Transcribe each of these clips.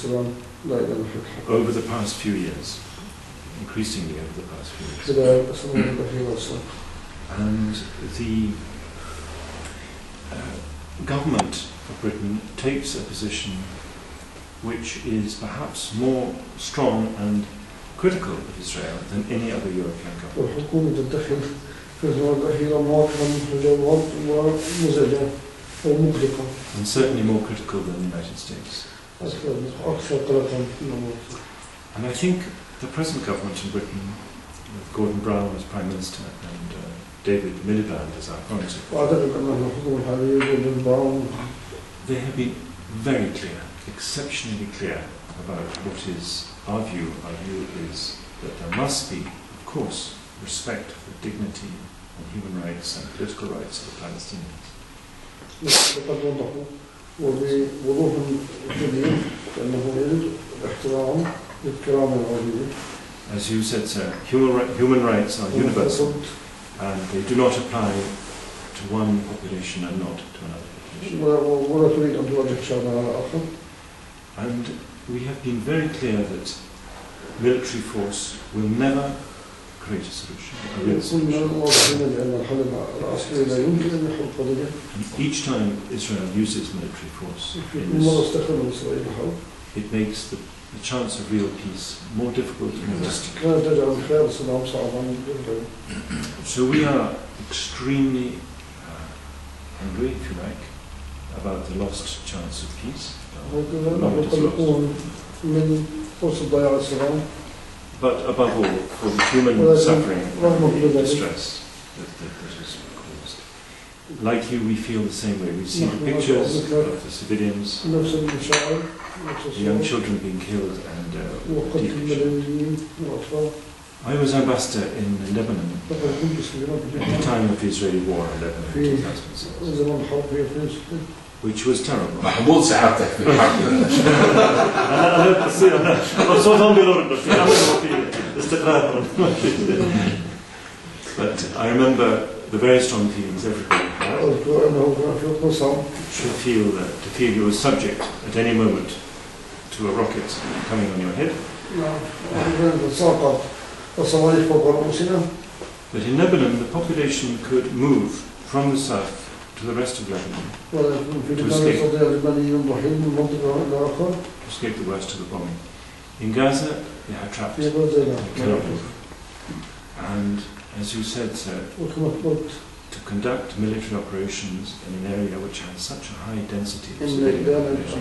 over the past few years, increasingly over the past few years. And the government of Britain takes a position which is perhaps more strong and critical of Israel than any other European government. And certainly more critical than the United States. And I think the present government in Britain, with Gordon Brown as Prime Minister and David Miliband as our Foreign Secretary, they have been very clear, exceptionally clear about what is our view. Our view is that there must be, of course, respect for the dignity and human rights and political rights of the Palestinians. As you said, sir, human rights are universal and they do not apply to one population and not to another population. And we have been very clear that military force will never create a solution, a real solution. And each time Israel uses military force, it makes the chance of real peace more difficult and realistic. So we are extremely angry, if you like, about the lost chance of peace. But above all, for the human suffering and distress that is caused. Like you, we feel the same way. We see the pictures of the civilians, the young children being killed and deported. I was ambassador in Lebanon at the time of the Israeli war in Lebanon in 2006. Which was terrible. محمود سحبتك في الحرب. But I remember the very strong feelings everybody had. To feel you were subject at any moment to a rocket coming on your head. But in Lebanon, the population could move from the south to the rest of Lebanon to escape the worst of the bombing. In Gaza, they are trapped. They cannot move. And as you said, sir, to conduct military operations in an area which has such a high density of civilian population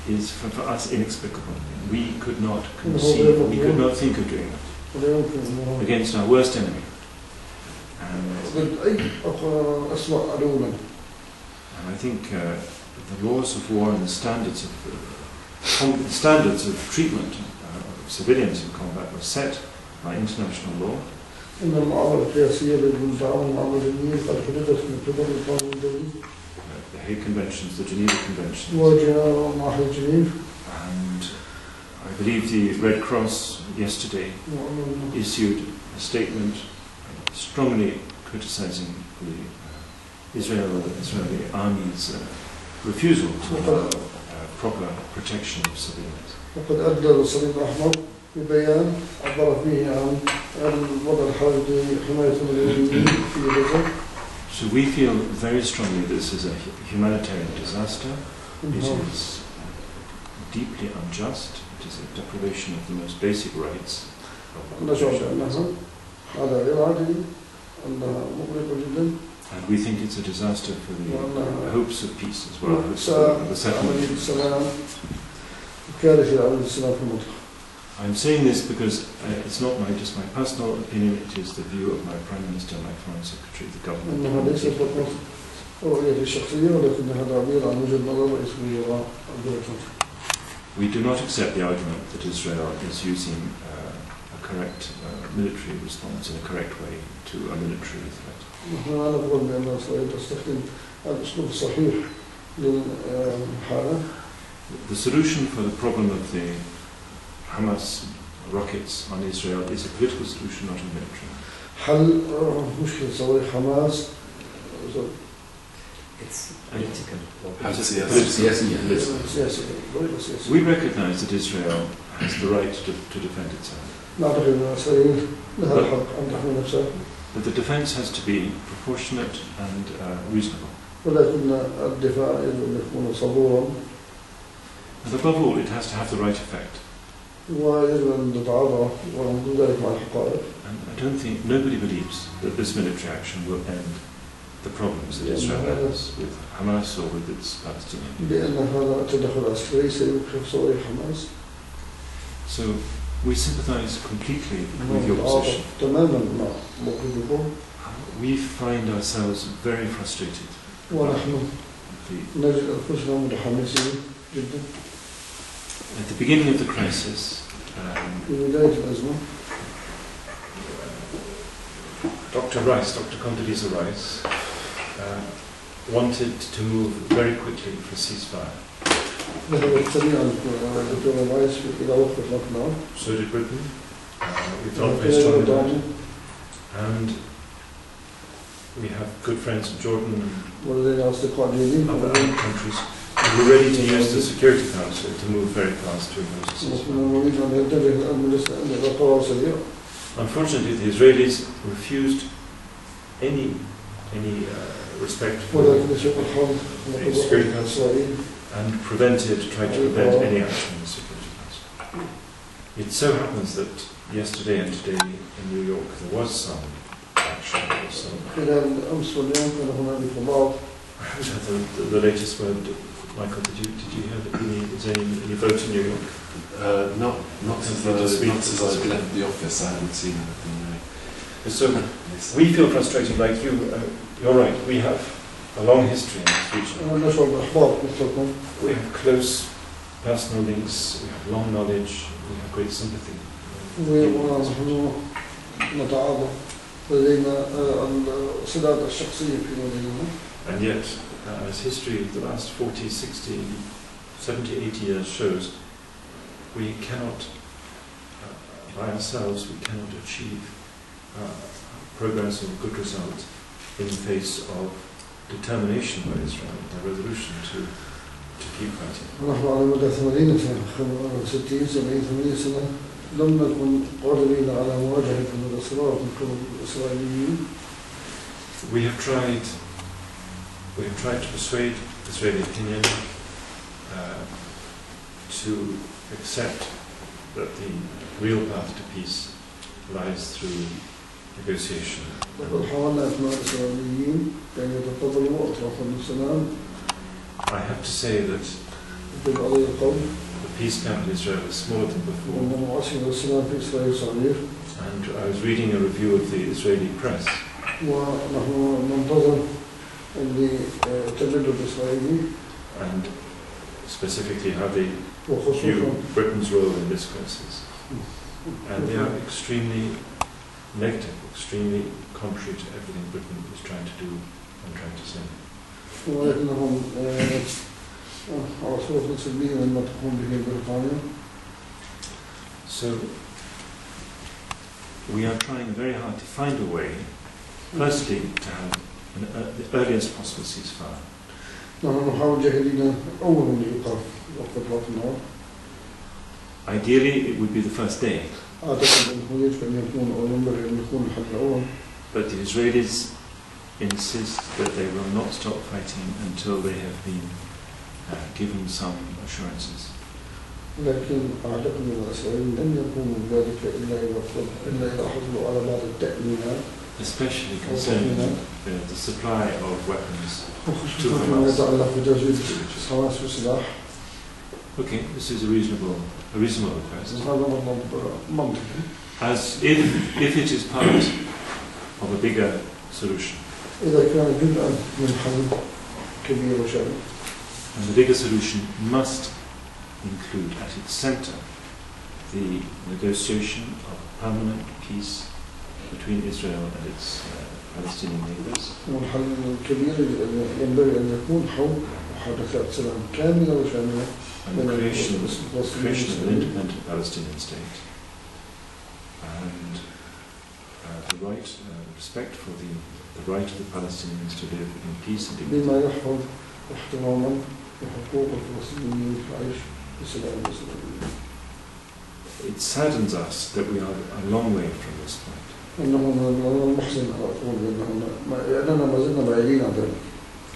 is for us inexplicable. We could not conceive, we could not think of doing that against our worst enemy. And I think the laws of war and the standards of treatment of civilians in combat were set by international law. The Hague Conventions, the Geneva Conventions. And I believe the Red Cross yesterday issued a statement strongly criticizing the Israeli army's refusal to allow proper protection of civilians. So we feel very strongly this is a humanitarian disaster. It is deeply unjust. It is a deprivation of the most basic rights of the and we think it's a disaster for the hopes of peace as well, the settlement. I'm saying this because it's not just my personal opinion, it is the view of my Prime Minister, my Foreign Secretary, the government. We do not accept the argument that Israel is using a correct military response in a correct way to a military threat. The solution for the problem of the Hamas rockets on Israel is a political solution, not a military. It's political. We recognize that Israel has the right to defend itself. But the defense has to be proportionate and reasonable. And above all, it has to have the right effect. And I don't think, nobody believes that this military action will end the problems that Israel has with Hamas or with its Palestinians. So we sympathize completely with your position. We find ourselves very frustrated. At the beginning of the crisis, Dr. Condoleezza Rice wanted to move very quickly for a ceasefire. So did Britain. We felt very strongly about it. And we have good friends in Jordan and other countries. We're ready to use the Security Council to move very fast to impose a ceasefire. Unfortunately, the Israelis refused any respect for the Security Council and tried to prevent any action in the Security Council. It so happens that yesterday and today in New York there was some action. I haven't had the latest word. Michael, did you hear that any vote in New York? Not since I left the office. I haven't seen anything really. So we feel frustrated like you. You're right. We have a long history in this region. We have close personal links. We have long knowledge. We have great sympathy. And yet, as history of the last 40, 60, 70, 80 years shows, we cannot, by ourselves, we cannot achieve progress or good results in the face of determination by Israel, a resolution to keep fighting. We have tried to persuade Israeli opinion to accept that the real path to peace lies through negotiation. I have to say that the peace camp in Israel is smaller than before. And I was reading a review of the Israeli press. And specifically how they view Britain's role in this crisis. And they are extremely negative, extremely contrary to everything Britain is trying to do and trying to say. So we are trying very hard to find a way, firstly, to have the earliest possible ceasefire. Ideally, it would be the first day. But the Israelis insist that they will not stop fighting until they have been given some assurances. Especially concerning the supply of weapons to Hamas. Okay, this is a reasonable request. As if it is part of a bigger solution. And the bigger solution must include at its center the negotiation of permanent peace between Israel and its Palestinian neighbors. And the creation of an independent Palestinian state. And the right, respect for the right of the Palestinians to live in peace and dignity. بما يحفظ احتراما لحقوق الفلسطينيين في العيش بسلام وسلام. It saddens us that we are a long way from this point. إنه من المحزن أقول أننا ما زلنا بعيدين عن ذلك.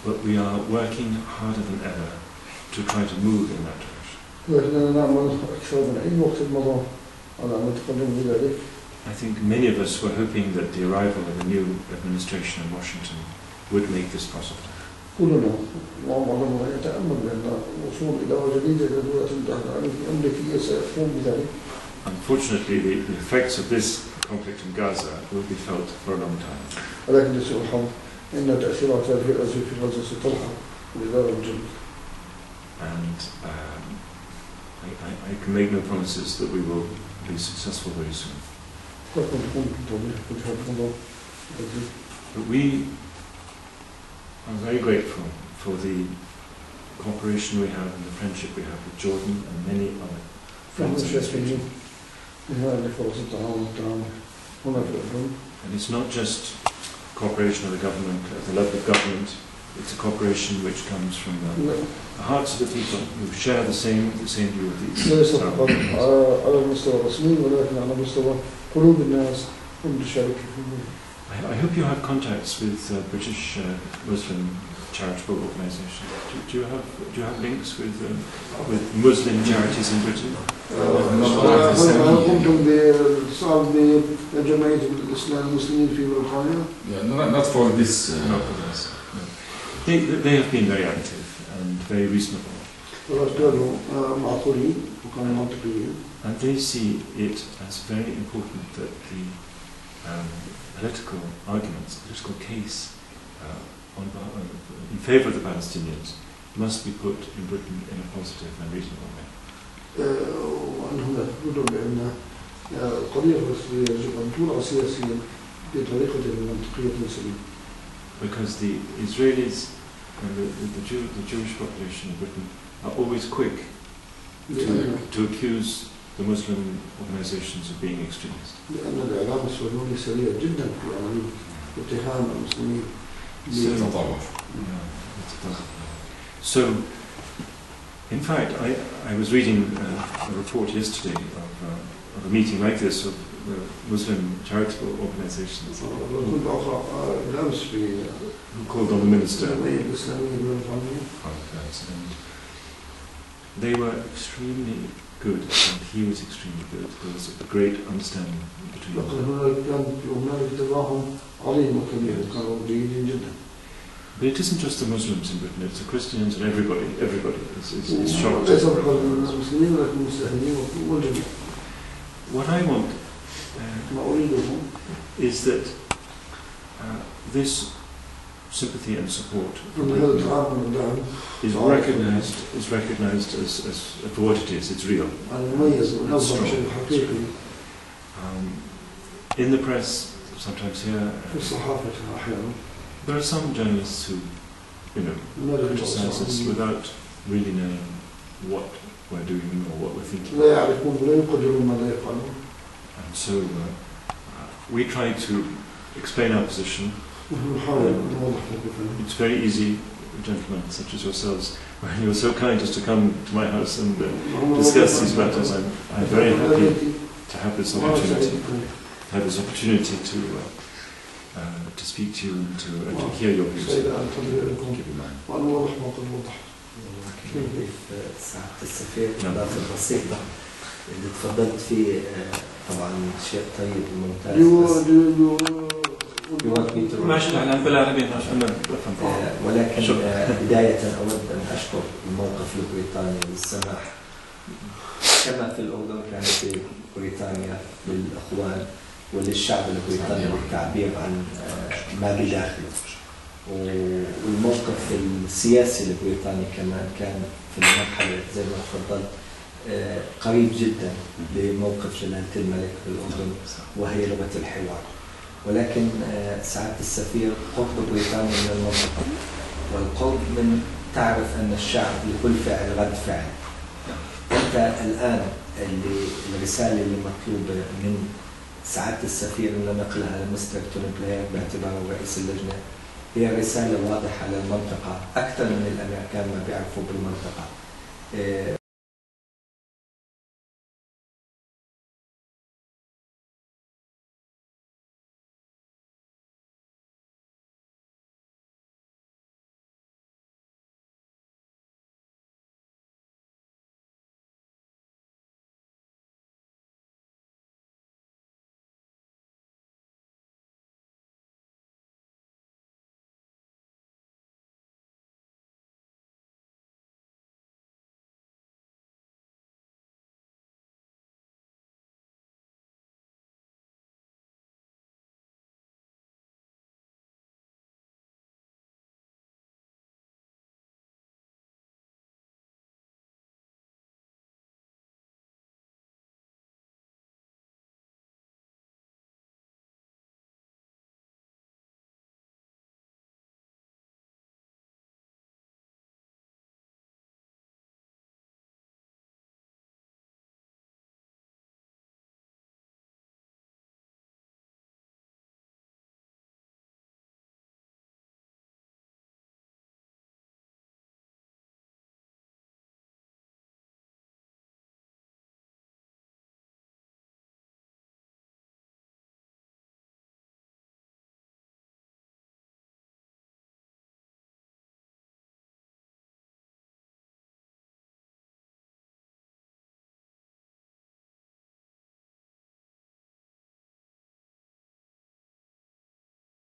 But we are working harder than ever to try to move in that direction. ولكننا نعمل أكثر من أي وقت مضى على أن نتقدم بذلك. I think many of us were hoping that the arrival of a new administration in Washington would make this possible. كلنا ومعظمنا يتأمل بأن وصول إدارة جديدة إلى الولايات المتحدة الأمريكية سيقوم بذلك. Unfortunately, the effects of this conflict in Gaza will be felt for a long time. ولكن لسوء الحظ إن تأثيرات هذه الأزمة في غزة ستلحق الإدارة الجديدة. And I can make no promises that we will be successful very soon. But we are very grateful for the cooperation we have and the friendship we have with Jordan and many other friends in this region. And it's not just cooperation of the government, at the level of government, it's a cooperation which comes from the hearts of the people who share the same view of these. I hope you have contacts with British Muslim charitable organisations. Do you have links with Muslim charities in Britain? قمتم بالاتصال بجمعية الإسلام المسلمين في بريطانيا؟ Not for this. Not for this. No. They have been very active and very reasonable. And they see it as very important that the political arguments, political case in favour of the Palestinians must be put in Britain in a positive and reasonable way. وأنهم يعتقدون بأن القضية الفلسطينية يجب أن توضع سياسيا بطريقة منطقية سليمة. Because the Israelis and the Jewish population in Britain are always quick to accuse the Muslim organisations of being extremist. لأن الإعلام الصهيوني سريع جدا في عملية اتهام المسلمين. So, in fact, I was reading a report yesterday of a meeting like this of Muslim charitable organisations who called on the minister. And they were extremely good, and he was extremely good. There was a great understanding between them. But it isn't just the Muslims in Britain, it's the Christians and everybody is shocked. What I want is that this sympathy and support is recognized as for what it is. It's real. It's strong. In the press, sometimes here, there are some journalists who, criticize us without really knowing what we're doing or what we're thinking. And so we try to explain our position. It's very easy, gentlemen such as yourselves, when you're so kind as to come to my house and discuss these matters. I'm very happy to have this opportunity to speak to you and to hear your views. Give you mine. سعادة السفير إضافة بسيطة اللي تفضلت فيه طبعا شيء طيب وممتاز. ماشي الإعلام بالعربي ولكن بداية أود أن أشكر الموقف البريطاني للسماح كما في الأردن كان في بريطانيا للأخوان وللشعب البريطاني بالتعبير عن ما بداخله. والموقف السياسي البريطاني كمان كان في المرحلة زي ما تفضلت قريب جدا لموقف جلالة الملك بالأردن وهي لغة الحوار. ولكن سعادة السفير قرب بريطانيا من المنطقة والقرب من تعرف أن الشعب لكل فعل رد فعل. أنت الآن الرسالة اللي مطلوبة من سعادة السفير إنه نقلها لمستر توني بلير باعتباره رئيس اللجنة هي رسالة واضحة للمنطقة أكثر من الأمريكان ما بيعرفوا بالمنطقة.